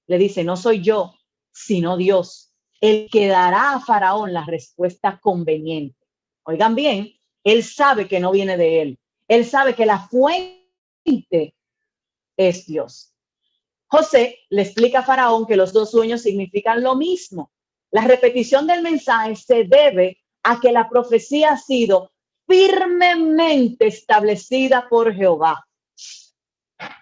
Le dice, no soy yo, sino Dios, el que dará a Faraón la respuesta conveniente. Oigan bien, él sabe que no viene de él. Él sabe que la fuente es Dios. José le explica a Faraón que los dos sueños significan lo mismo. La repetición del mensaje se debe a que la profecía ha sido firmemente establecida por Jehová.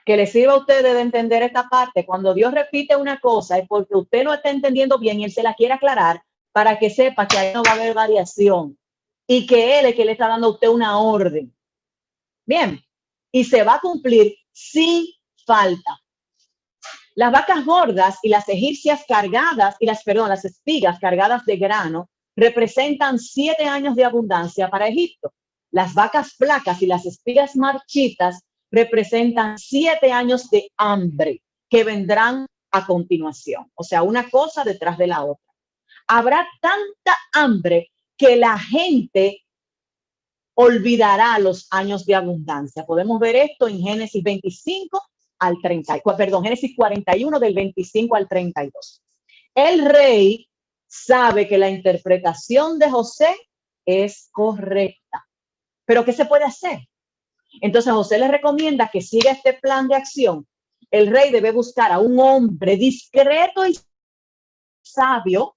Que le sirva a ustedes de entender esta parte. Cuando Dios repite una cosa es porque usted no está entendiendo bien y Él se la quiere aclarar para que sepa que ahí no va a haber variación y que Él es que le está dando a usted una orden. Bien, y se va a cumplir sin falta. Las vacas gordas y las egipcias cargadas, y las espigas cargadas de grano, representan 7 años de abundancia para Egipto. Las vacas flacas y las espigas marchitas representan 7 años de hambre que vendrán a continuación. O sea, una cosa detrás de la otra. Habrá tanta hambre que la gente olvidará los años de abundancia. Podemos ver esto en Génesis 25 al 30, perdón, Génesis 41 del 25 al 32. El rey sabe que la interpretación de José es correcta, pero ¿qué se puede hacer? Entonces José le recomienda que siga este plan de acción. El rey debe buscar a un hombre discreto y sabio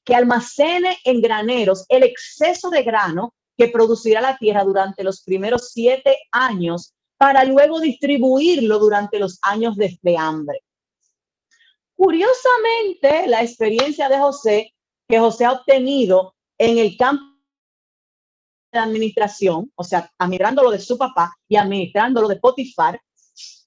que almacene en graneros el exceso de grano que producirá la tierra durante los primeros 7 años para luego distribuirlo durante los años de hambre. Curiosamente, la experiencia de José, que José ha obtenido en el campo de administración, o sea, administrándolo de su papá y administrándolo de Potifar,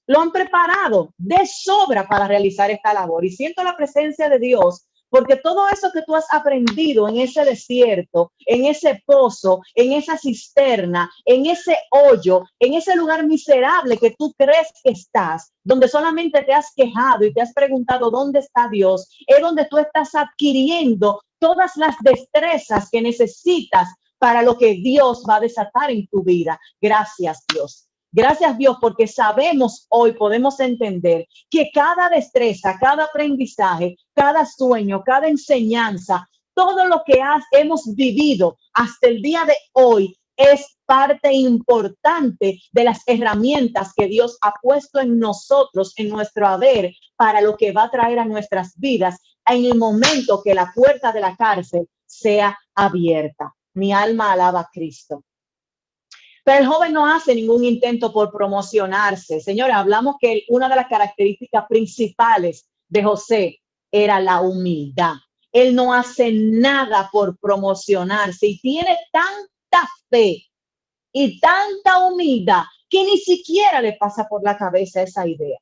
lo han preparado de sobra para realizar esta labor. Y siento la presencia de Dios porque todo eso que tú has aprendido en ese desierto, en ese pozo, en esa cisterna, en ese hoyo, en ese lugar miserable que tú crees que estás, donde solamente te has quejado y te has preguntado dónde está Dios, es donde tú estás adquiriendo todas las destrezas que necesitas para lo que Dios va a desatar en tu vida. Gracias, Dios. Gracias Dios, porque sabemos hoy, podemos entender que cada destreza, cada aprendizaje, cada sueño, cada enseñanza, todo lo que hemos vivido hasta el día de hoy es parte importante de las herramientas que Dios ha puesto en nosotros, en nuestro haber, para lo que va a traer a nuestras vidas en el momento que la puerta de la cárcel sea abierta. Mi alma alaba a Cristo. Pero el joven no hace ningún intento por promocionarse. Señores, hablamos que una de las características principales de José era la humildad. Él no hace nada por promocionarse y tiene tanta fe y tanta humildad que ni siquiera le pasa por la cabeza esa idea.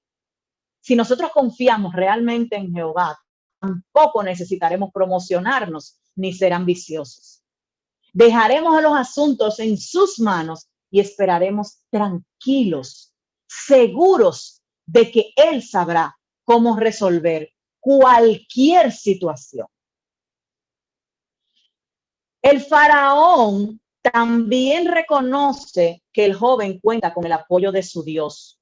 Si nosotros confiamos realmente en Jehová, tampoco necesitaremos promocionarnos ni ser ambiciosos. Dejaremos los asuntos en sus manos y esperaremos tranquilos, seguros de que Él sabrá cómo resolver cualquier situación. El faraón también reconoce que el joven cuenta con el apoyo de su Dios.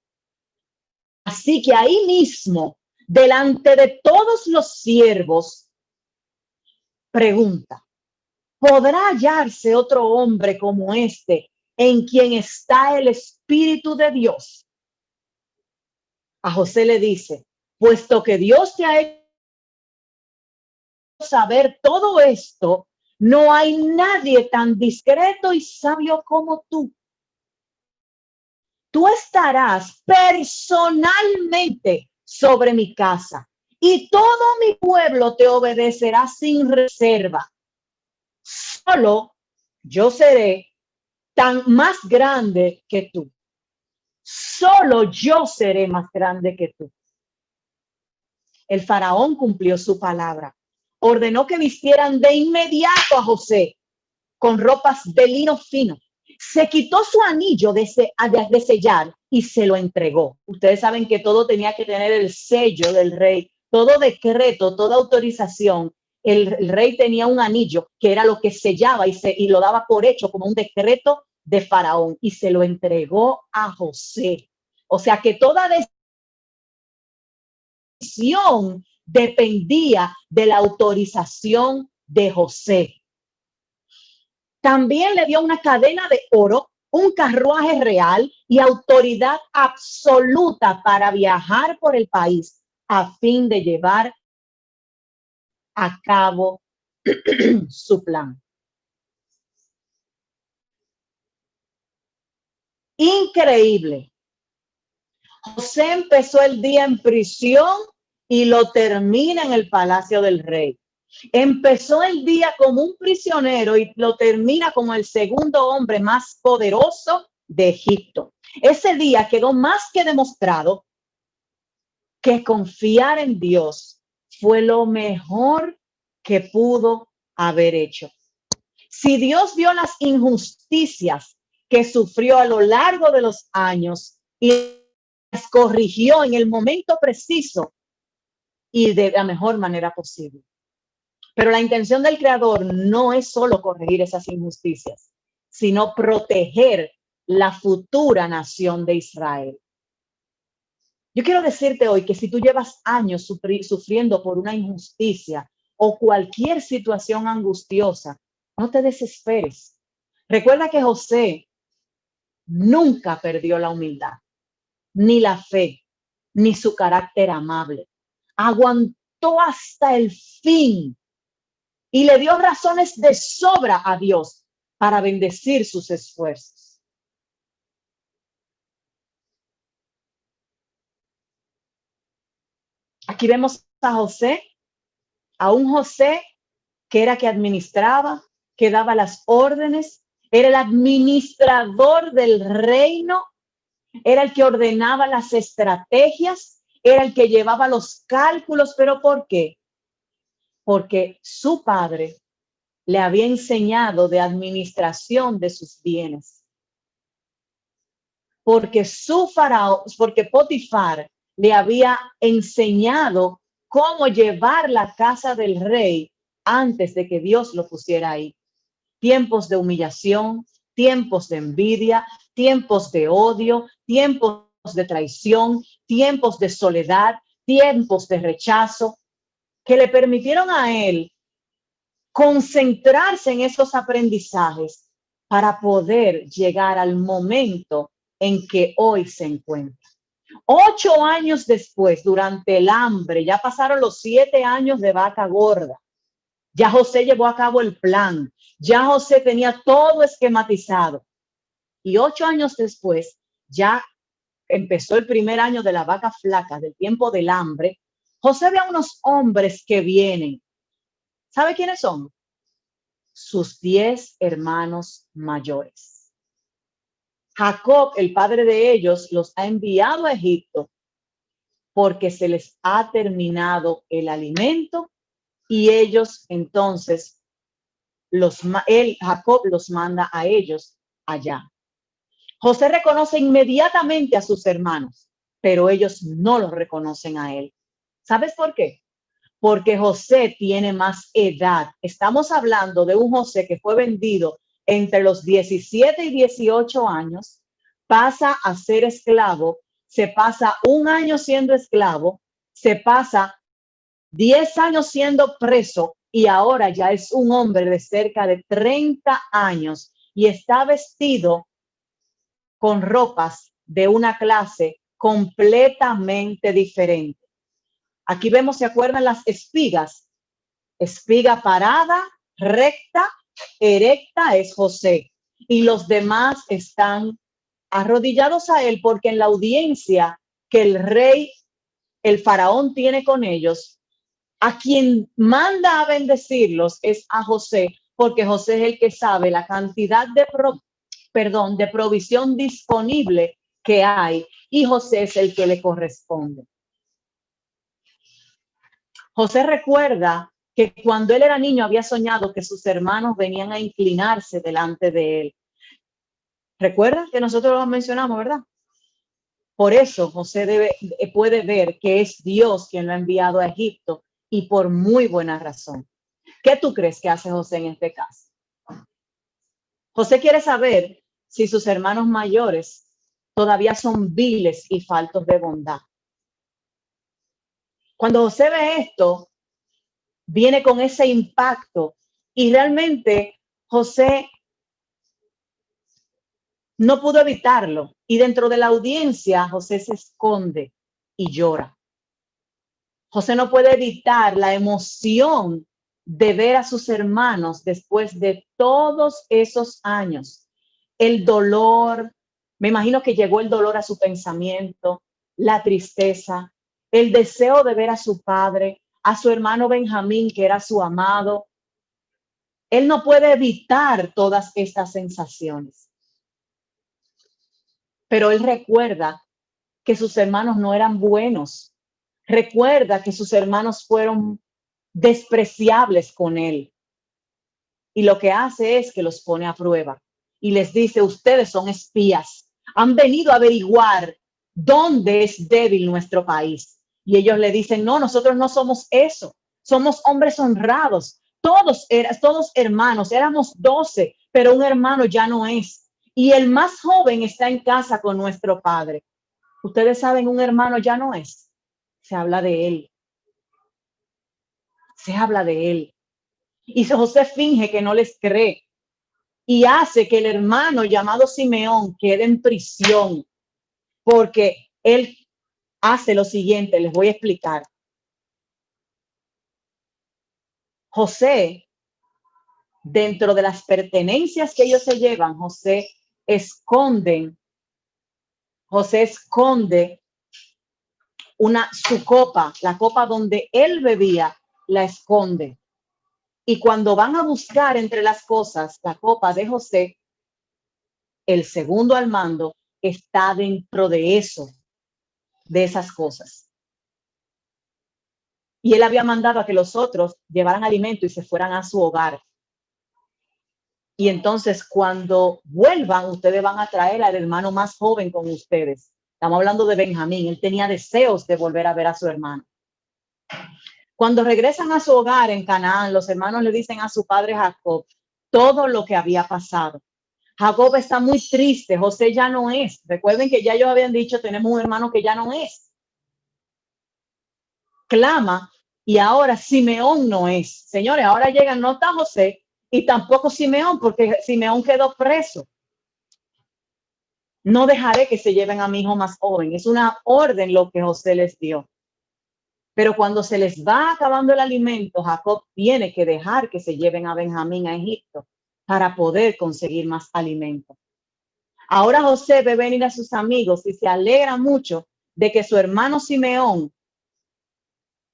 Así que ahí mismo, delante de todos los siervos, pregunta: ¿podrá hallarse otro hombre como este en quien está el Espíritu de Dios? A José le dice: puesto que Dios te ha hecho saber todo esto, no hay nadie tan discreto y sabio como tú. Tú estarás personalmente sobre mi casa y todo mi pueblo te obedecerá sin reserva. Solo yo seré tan más grande que tú. Solo yo seré más grande que tú. El faraón cumplió su palabra. Ordenó que vistieran de inmediato a José con ropas de lino fino. Se quitó su anillo de sellar y se lo entregó. Ustedes saben que todo tenía que tener el sello del rey. Todo decreto, toda autorización, el rey tenía un anillo que era lo que sellaba y lo daba por hecho como un decreto de faraón y se lo entregó a José. O sea que toda decisión dependía de la autorización de José. También le dio una cadena de oro, un carruaje real y autoridad absoluta para viajar por el país, a fin de llevar a cabo su plan. Increíble. José empezó el día en prisión y lo termina en el palacio del rey. Empezó el día como un prisionero y lo termina como el segundo hombre más poderoso de Egipto. Ese día quedó más que demostrado que confiar en Dios fue lo mejor que pudo haber hecho. Si Dios vio las injusticias que sufrió a lo largo de los años y las corrigió en el momento preciso y de la mejor manera posible. Pero la intención del Creador no es solo corregir esas injusticias, sino proteger la futura nación de Israel. Yo quiero decirte hoy que si tú llevas años sufriendo por una injusticia o cualquier situación angustiosa, no te desesperes. Recuerda que José nunca perdió la humildad, ni la fe, ni su carácter amable. Aguantó hasta el fin y le dio razones de sobra a Dios para bendecir sus esfuerzos. Aquí vemos a un José que era que administraba, que daba las órdenes, era el administrador del reino, era el que ordenaba las estrategias, era el que llevaba los cálculos. ¿Pero por qué? Porque su padre le había enseñado de administración de sus bienes. Porque Potifar le había enseñado cómo llevar la casa del rey antes de que Dios lo pusiera ahí. Tiempos de humillación, tiempos de envidia, tiempos de odio, tiempos de traición, tiempos de soledad, tiempos de rechazo, que le permitieron a él concentrarse en esos aprendizajes para poder llegar al momento en que hoy se encuentra. 8 años después, durante el hambre, ya pasaron los 7 años de vaca gorda. Ya José llevó a cabo el plan. Ya José tenía todo esquematizado. Y 8 años después, ya empezó el primer año de la vaca flaca, del tiempo del hambre. José ve a unos hombres que vienen. ¿Sabe quiénes son? Sus 10 hermanos mayores. Jacob, el padre de ellos, los ha enviado a Egipto porque se les ha terminado el alimento y ellos entonces, Jacob los manda a ellos allá. José reconoce inmediatamente a sus hermanos, pero ellos no los reconocen a él. ¿Sabes por qué? Porque José tiene más edad. Estamos hablando de un José que fue vendido entre los 17 y 18 años, pasa a ser esclavo, se pasa 1 año siendo esclavo, se pasa 10 años siendo preso y ahora ya es un hombre de cerca de 30 años y está vestido con ropas de una clase completamente diferente. Aquí vemos, ¿se acuerdan las espigas? Espiga parada, recta, erecta es José. Y los demás están arrodillados a él porque en la audiencia que el rey, el faraón tiene con ellos, a quien manda a bendecirlos es a José, porque José es el que sabe la cantidad de provisión disponible que hay y José es el que le corresponde. José recuerda que cuando él era niño había soñado que sus hermanos venían a inclinarse delante de él. ¿Recuerda que nosotros lo mencionamos, verdad? Por eso José puede ver que es Dios quien lo ha enviado a Egipto y por muy buena razón. ¿Qué tú crees que hace José en este caso? José quiere saber si sus hermanos mayores todavía son viles y faltos de bondad. Cuando José ve esto, viene con ese impacto y realmente José no pudo evitarlo y dentro de la audiencia José se esconde y llora. José no puede evitar la emoción de ver a sus hermanos después de todos esos años. El dolor, me imagino que llegó el dolor a su pensamiento, la tristeza, el deseo de ver a su padre, a su hermano Benjamín, que era su amado. Él no puede evitar todas estas sensaciones, pero él recuerda que sus hermanos no eran buenos. Recuerda que sus hermanos fueron despreciables con él. Y lo que hace es que los pone a prueba y les dice, ustedes son espías, han venido a averiguar dónde es débil nuestro país. Y ellos le dicen, no, nosotros no somos eso, somos hombres honrados, todos hermanos, éramos 12, pero un hermano ya no es. Y el más joven está en casa con nuestro padre. Ustedes saben, un hermano ya no es. Se habla de él. Se habla de él. Y José finge que no les cree y hace que el hermano llamado Simeón quede en prisión, porque él hace lo siguiente, les voy a explicar. José, dentro de las pertenencias que ellos se llevan, José esconde su copa, la copa donde él bebía, la esconde. Y cuando van a buscar entre las cosas la copa de José, el segundo al mando está dentro de eso, de esas cosas. Y él había mandado a que los otros llevaran alimento y se fueran a su hogar. Y entonces cuando vuelvan, ustedes van a traer al hermano más joven con ustedes. Estamos hablando de Benjamín. Él tenía deseos de volver a ver a su hermano. Cuando regresan a su hogar en Canaán, los hermanos le dicen a su padre Jacob todo lo que había pasado. Jacob está muy triste, José ya no es. Recuerden que ya ellos habían dicho, tenemos un hermano que ya no es. Clama y ahora Simeón no es. Señores, ahora llegan, no está José y tampoco Simeón, porque Simeón quedó preso. No dejaré que se lleven a mi hijo más joven. Es una orden lo que José les dio. Pero cuando se les va acabando el alimento, Jacob tiene que dejar que se lleven a Benjamín a Egipto para poder conseguir más alimento. Ahora José ve venir a sus amigos y se alegra mucho de que su hermano Simeón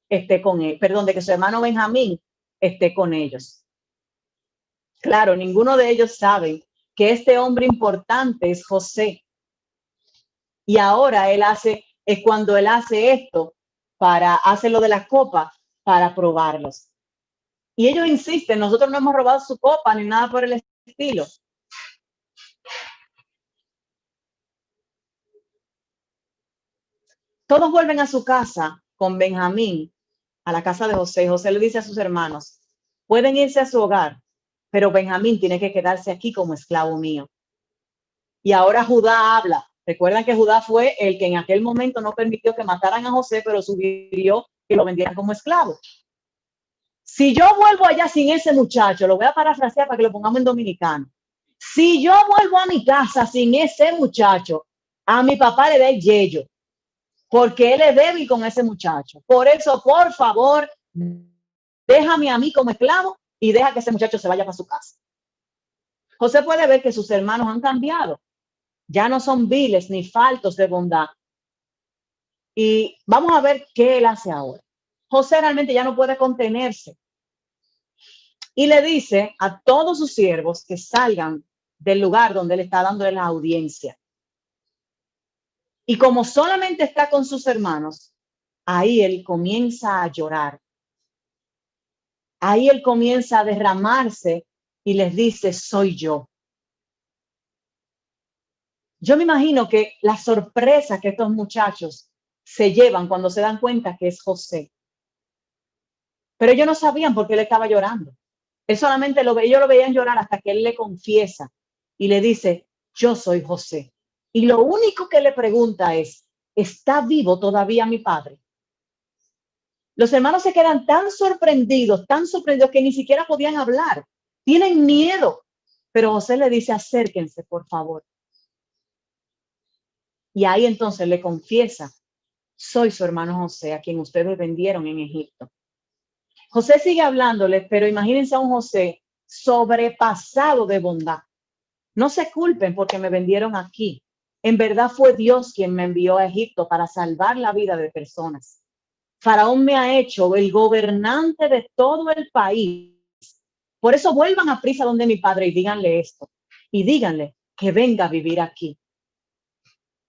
esté con él, perdón, de que su hermano Benjamín esté con ellos. Claro, ninguno de ellos sabe que este hombre importante es José. Y ahora es cuando él hace esto, hace lo de la copa para probarlos. Y ellos insisten, nosotros no hemos robado su copa ni nada por el estilo. Todos vuelven a su casa con Benjamín, a la casa de José. José le dice a sus hermanos, pueden irse a su hogar, pero Benjamín tiene que quedarse aquí como esclavo mío. Y ahora Judá habla. Recuerdan que Judá fue el que en aquel momento no permitió que mataran a José, pero sugirió que lo vendieran como esclavo. Si yo vuelvo allá sin ese muchacho, lo voy a parafrasear para que lo pongamos en dominicano. Si yo vuelvo a mi casa sin ese muchacho, a mi papá le da el yello, porque él es débil con ese muchacho. Por eso, por favor, déjame a mí como esclavo y deja que ese muchacho se vaya para su casa. José puede ver que sus hermanos han cambiado. Ya no son viles ni faltos de bondad. Y vamos a ver qué él hace ahora. José realmente ya no puede contenerse. Y le dice a todos sus siervos que salgan del lugar donde él está dando la audiencia. Y como solamente está con sus hermanos, ahí él comienza a llorar. Ahí él comienza a derramarse y les dice, soy yo. Yo me imagino que la sorpresa que estos muchachos se llevan cuando se dan cuenta que es José. Pero ellos no sabían por qué él estaba llorando. Él solamente ellos lo veían llorar hasta que él le confiesa y le dice, yo soy José. Y lo único que le pregunta es, ¿está vivo todavía mi padre? Los hermanos se quedan tan sorprendidos que ni siquiera podían hablar. Tienen miedo. Pero José le dice, acérquense, por favor. Y ahí entonces le confiesa soy su hermano José, a quien ustedes vendieron en Egipto. José sigue hablándoles, pero imagínense a un José sobrepasado de bondad. No se culpen porque me vendieron aquí. En verdad fue Dios quien me envió a Egipto para salvar la vida de personas. Faraón me ha hecho el gobernante de todo el país. Por eso vuelvan a prisa donde mi padre y díganle esto. Y díganle que venga a vivir aquí.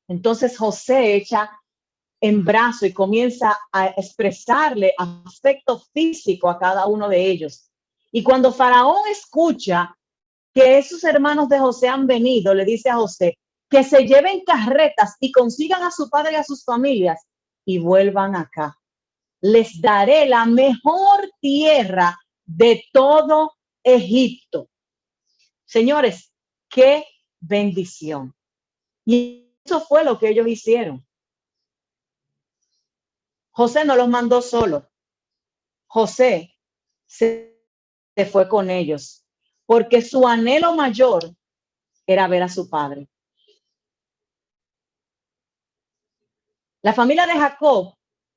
Entonces José echa en brazo y comienza a expresarle aspecto físico a cada uno de ellos. Y cuando Faraón escucha que esos hermanos de José han venido, le dice a José que se lleven carretas y consigan a su padre y a sus familias y vuelvan acá. Les daré la mejor tierra de todo Egipto. Señores, qué bendición. Y eso fue lo que ellos hicieron. José no los mandó solo. José se fue con ellos porque su anhelo mayor era ver a su padre. La familia de Jacob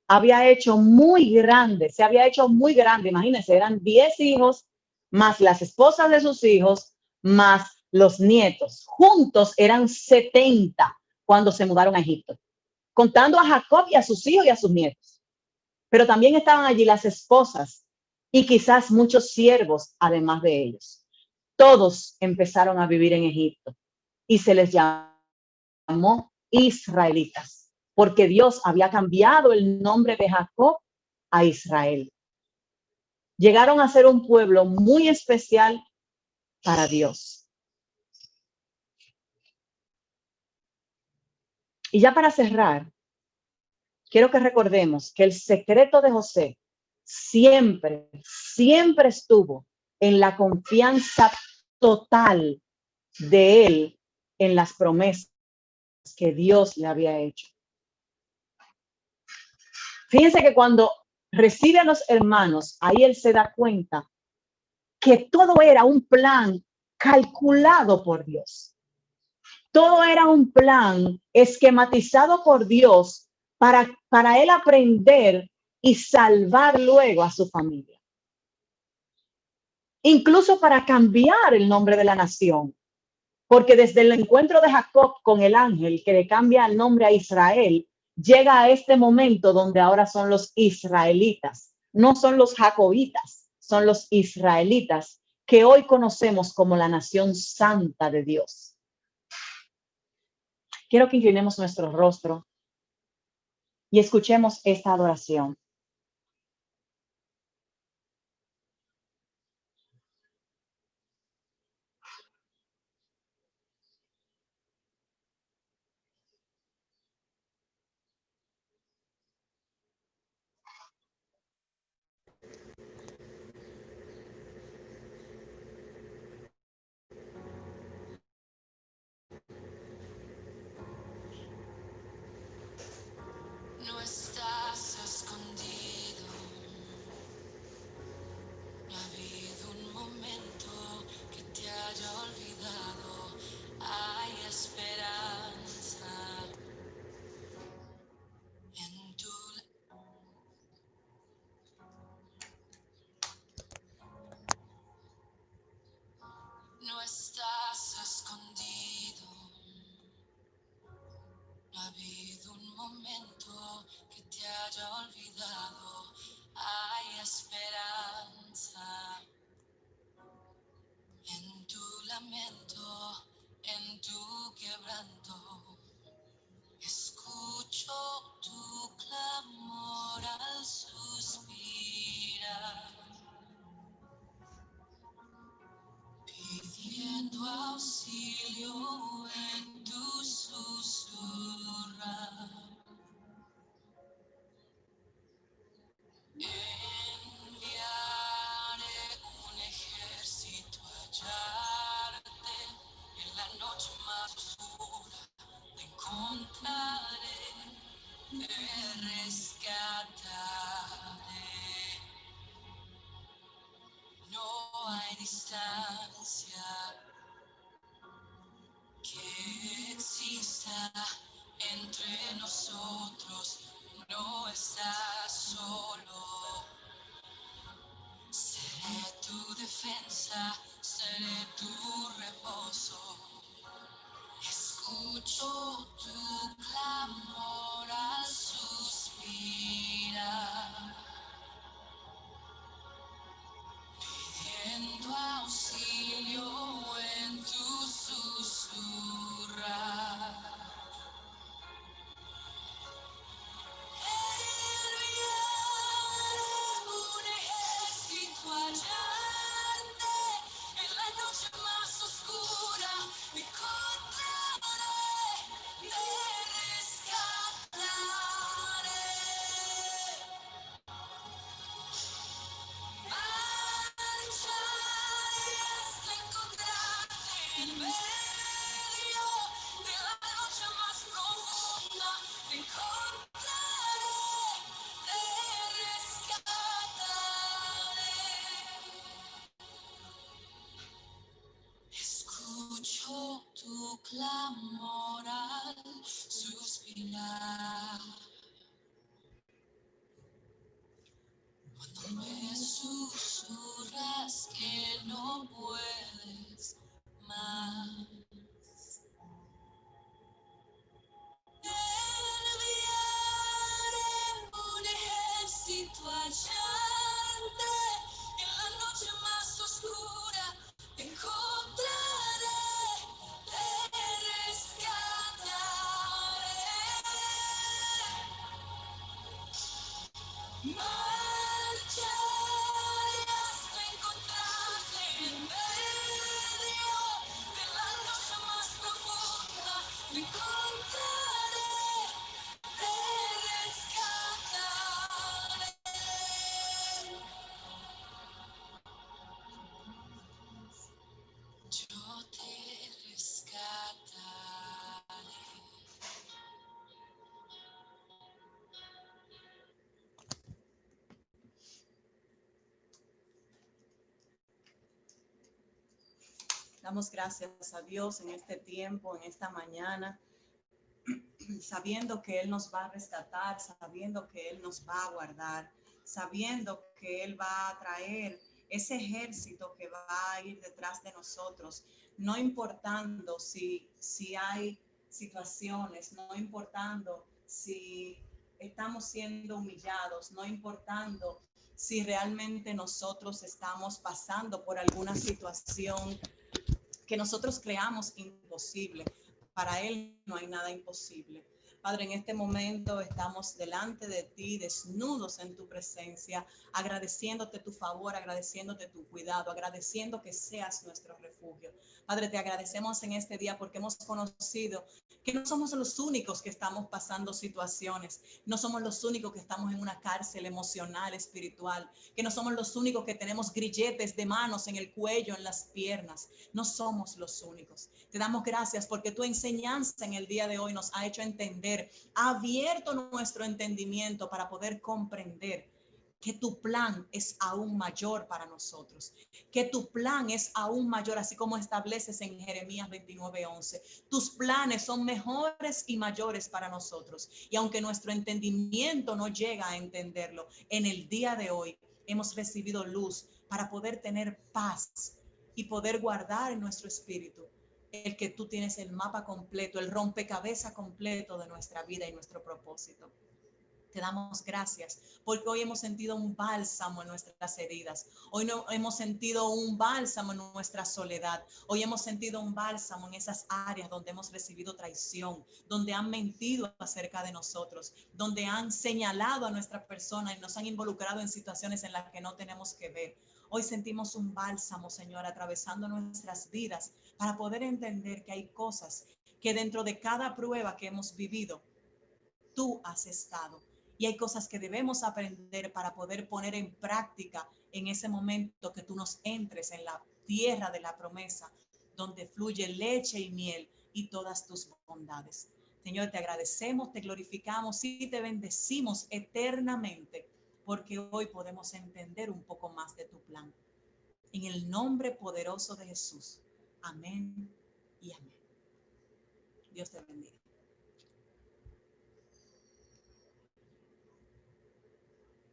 había hecho muy grande, se había hecho muy grande. Imagínense, eran 10 hijos, más las esposas de sus hijos, más los nietos. Juntos eran 70 cuando se mudaron a Egipto, contando a Jacob y a sus hijos y a sus nietos. Pero también estaban allí las esposas y quizás muchos siervos, además de ellos. Todos empezaron a vivir en Egipto y se les llamó israelitas, porque Dios había cambiado el nombre de Jacob a Israel. Llegaron a ser un pueblo muy especial para Dios. Y ya para cerrar, quiero que recordemos que el secreto de José siempre, siempre estuvo en la confianza total de él en las promesas que Dios le había hecho. Fíjense que cuando recibe a los hermanos, ahí él se da cuenta que todo era un plan calculado por Dios. Todo era un plan esquematizado por Dios para él aprender y salvar luego a su familia. Incluso para cambiar el nombre de la nación. Porque desde el encuentro de Jacob con el ángel que le cambia el nombre a Israel, llega a este momento donde ahora son los israelitas. No son los jacobitas, son los israelitas que hoy conocemos como la nación santa de Dios. Quiero que inclinemos nuestro rostro y escuchemos esta adoración. No estás escondido, no ha habido un momento que te haya olvidado. Hay esperanza en tu... No estás escondido, no ha habido un momento que te haya olvidado. Hay esperanza en tu lamento, en tu quebranto. Escucho tu clamor al suspirar, pidiendo auxilio en tu susurrar. Enviaré un ejército a hallarte en la noche más oscura. Te encontraré, te rescataré. No hay distancia que exista entre nosotros. No en medio de la noche más profunda, te encontraré, te rescataré. Escucho tu clamor al suspirar. Cuando me susurras que no puedes más. Enviaré un ejército a hallarte en la noche más oscura. Te encontraré, te rescataré. Marcharé hasta encontrarte en medio de la noche más profunda. Te encontraré, te rescataré. Yo te rescataré. Damos gracias a Dios en este tiempo, en esta mañana, sabiendo que Él nos va a rescatar, sabiendo que Él nos va a guardar, sabiendo que Él va a traer ese ejército que va a ir detrás de nosotros, no importando si hay situaciones, no importando si estamos siendo humillados, no importando si realmente nosotros estamos pasando por alguna situación que nosotros creamos imposible. Para Él no hay nada imposible. Padre, en este momento estamos delante de ti, desnudos en tu presencia, agradeciéndote tu favor, agradeciéndote tu cuidado, agradeciendo que seas nuestro refugio. Padre, te agradecemos en este día porque hemos conocido que no somos los únicos que estamos pasando situaciones, no somos los únicos que estamos en una cárcel emocional, espiritual, que no somos los únicos que tenemos grilletes de manos en el cuello, en las piernas. No somos los únicos. Te damos gracias porque tu enseñanza en el día de hoy nos ha hecho entender, ha abierto nuestro entendimiento para poder comprender que tu plan es aún mayor para nosotros, que tu plan es aún mayor, así como estableces en Jeremías 29:11. Tus planes son mejores y mayores para nosotros. Y aunque nuestro entendimiento no llega a entenderlo, en el día de hoy hemos recibido luz para poder tener paz y poder guardar en nuestro espíritu el que tú tienes el mapa completo, el rompecabezas completo de nuestra vida y nuestro propósito. Te damos gracias porque hoy hemos sentido un bálsamo en nuestras heridas. Hoy no hemos sentido un bálsamo en nuestra soledad. Hoy hemos sentido un bálsamo en esas áreas donde hemos recibido traición, donde han mentido acerca de nosotros, donde han señalado a nuestra persona y nos han involucrado en situaciones en las que no tenemos que ver. Hoy sentimos un bálsamo, Señor, atravesando nuestras vidas para poder entender que hay cosas que dentro de cada prueba que hemos vivido, tú has estado. Y hay cosas que debemos aprender para poder poner en práctica en ese momento que tú nos entres en la tierra de la promesa, donde fluye leche y miel y todas tus bondades. Señor, te agradecemos, te glorificamos y te bendecimos eternamente, porque hoy podemos entender un poco más de tu plan. En el nombre poderoso de Jesús. Amén y amén. Dios te bendiga.